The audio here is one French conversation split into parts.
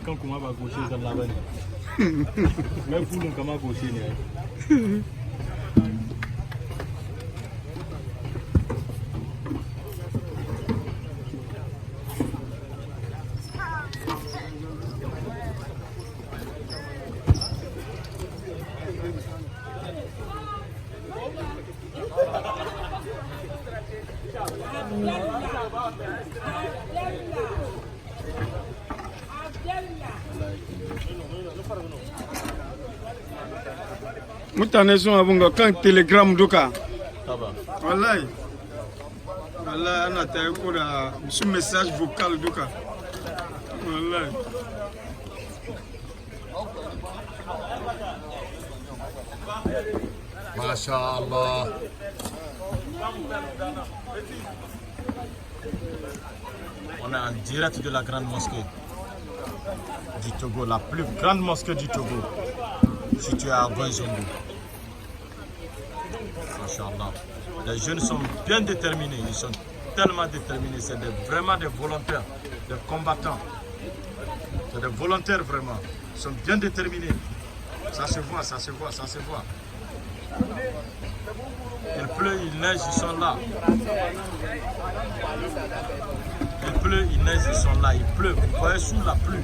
Kan kuma ba goshe zalla bane. Mai fulun kama goshe ne. Mutane sun abun ga kan telegram duka. Wallahi. Wallahi ana ta yi da su message vocal duka. Wallahi. Masha'Allah. On est en direct de la grande mosquée du Togo, la plus grande mosquée du Togo, située à Goïzongo. Masha'Allah. Les jeunes sont bien déterminés, ils sont tellement déterminés, c'est vraiment des volontaires, des combattants. C'est des volontaires vraiment, ils sont bien déterminés. Ça se voit, ça se voit, ça se voit. Il pleut, il neige, ils sont là. Il pleut, il neige, ils sont là. Il pleut, vous voyez sous la pluie,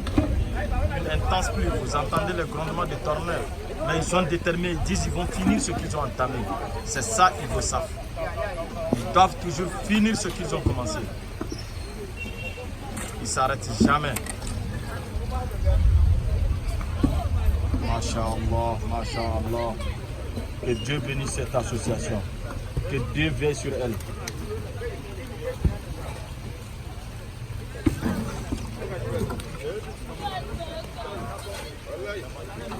une intense pluie, vous entendez les grondements des tornades. Mais ils sont déterminés, ils disent qu'ils vont finir ce qu'ils ont entamé. C'est ça, ils le savent. Ils doivent toujours finir ce qu'ils ont commencé. Ils ne s'arrêtent jamais. Masha'Allah, Masha'Allah. Que Dieu bénisse cette association. Que Dieu veille sur elle.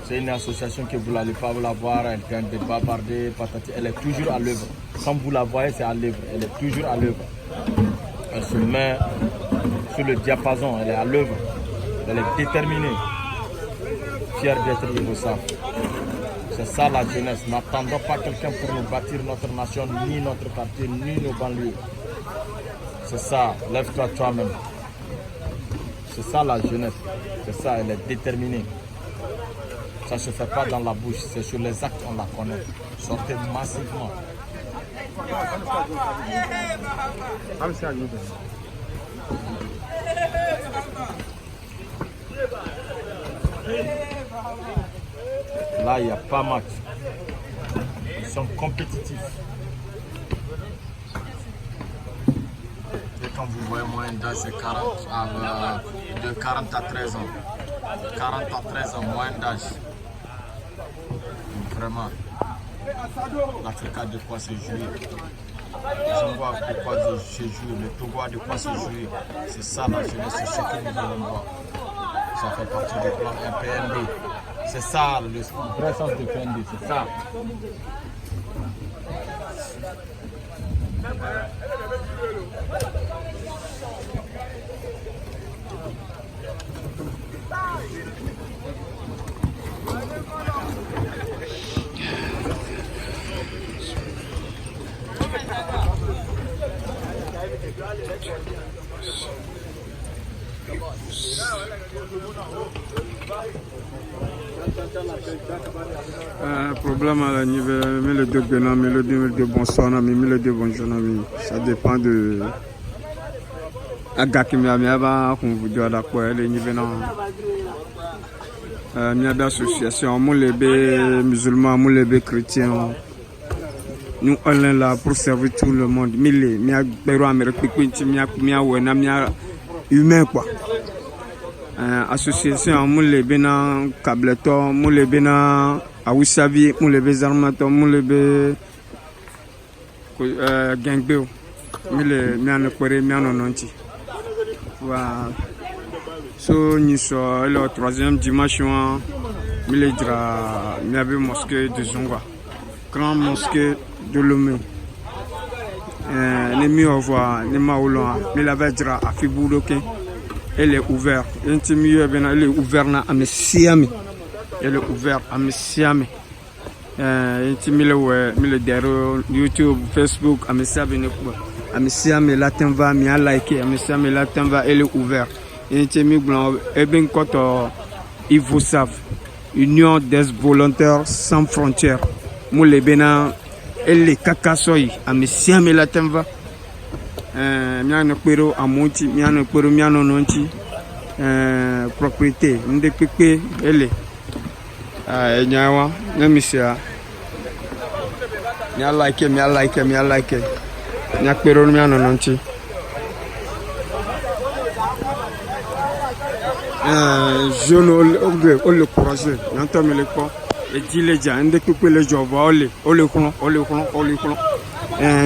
C'est une association que vous n'allez pas la voir, elle vient de bavarder, patati. Elle est toujours à l'œuvre. Comme vous la voyez, c'est à l'œuvre. Elle est toujours à l'œuvre. Elle se met sur le diapason, elle est à l'œuvre. Elle est déterminée. Fière d'être Ivosav. C'est ça la jeunesse. N'attendons pas quelqu'un pour nous bâtir notre nation, ni notre quartier, ni nos banlieues. C'est ça, lève-toi toi-même. C'est ça la jeunesse. C'est ça, elle est déterminée. Ça ne se fait pas dans la bouche, c'est sur les actes qu'on la connaît. Sortez massivement. Là, il n'y a pas match. Ils sont compétitifs. quand vous voyez moyenne d'âge, c'est 40 de 40 à 13 ans. 40 à 13 ans, moyenne d'âge. Vraiment, l'Afrique a de quoi se jouir. Je vois de quoi se jouir, le Togo a de quoi se jouir. C'est ça la jeunesse, c'est ce que nous voulons voir. Ça fait partie du plan PND. C'est ça le vrai sens de PND, c'est ça. Problème à la niveau, mais le deux Bénin, mais le deux bonsoir, mais le deux bonjour, ça dépend de. Agakimi amiaba qu'on vous doit d'accord les niveaux miaba association moulébé musulman moulébé chrétien nous on est là pour servir tout le monde mille mia bero Amérique mia wena mia humain quoi association moulébé na Kableto moulébé na Awissavi moulébé Zarmato moulébé Gangbeo mille mia ne kore mia nononti. Voilà. So, nous sommes le troisième dimanche, nous avons mosquée de Zongwa, grande mosquée de Lomé. Nous avons nous avons dit à Fiboudoke, elle est ouverte. Elle est ouverte à Messiami. Elle est ouverte à Messiami. YouTube, Facebook, à Messiami. Amissiame Latinva, mi a liké, Amissiame Latinva, elle est ouverte. Et bien quand ils vous savent, Union des volontaires sans frontières, Moulé Bénin, elle est cacasoy, Amissiame Latinva, miano pero amonti, miano pero miano nonti, propriété, m'dépépé, elle est. Nyawa, Namisia, mi a liké. Nyak pero miano nonti. Jeune au le courageux, n'entends me le quoi. Et dit les gens, dès que le job va aller,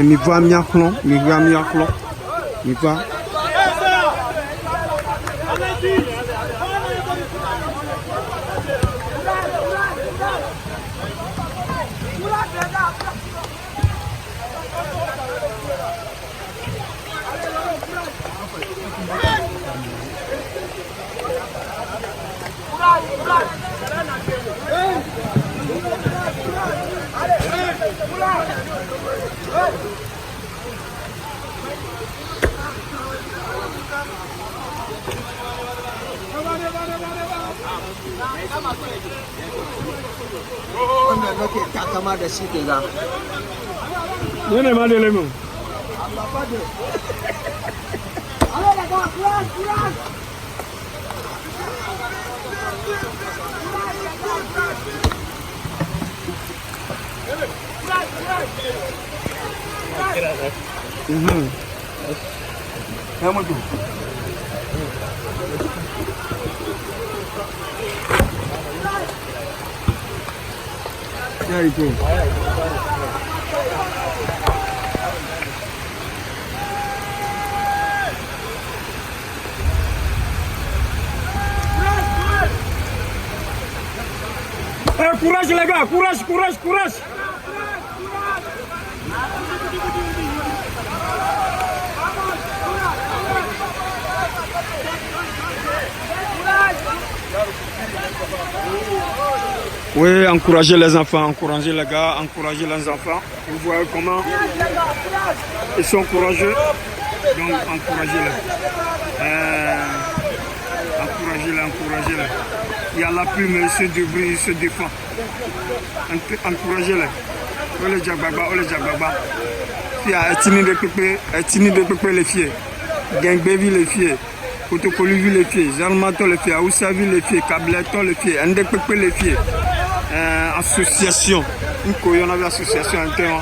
mi va miaklo, mi va. There you go. Courage les gars, courage. Oui, encouragez les enfants, encouragez les gars, encouragez les enfants. Vous voyez comment ils sont courageux. Donc encouragez-les. Encouragez-les. Il y a la plume, il se débrouille, il se défend. Encouragez-les. Ole Jagbagba. Fia, etini de pépé les filles. Gangbevi les filles. Kotokoluvi les filles. Zarmato les filles. Aoussavi les filles. Kableto les filles. Ende pépé les filles. Association. On avait association interne.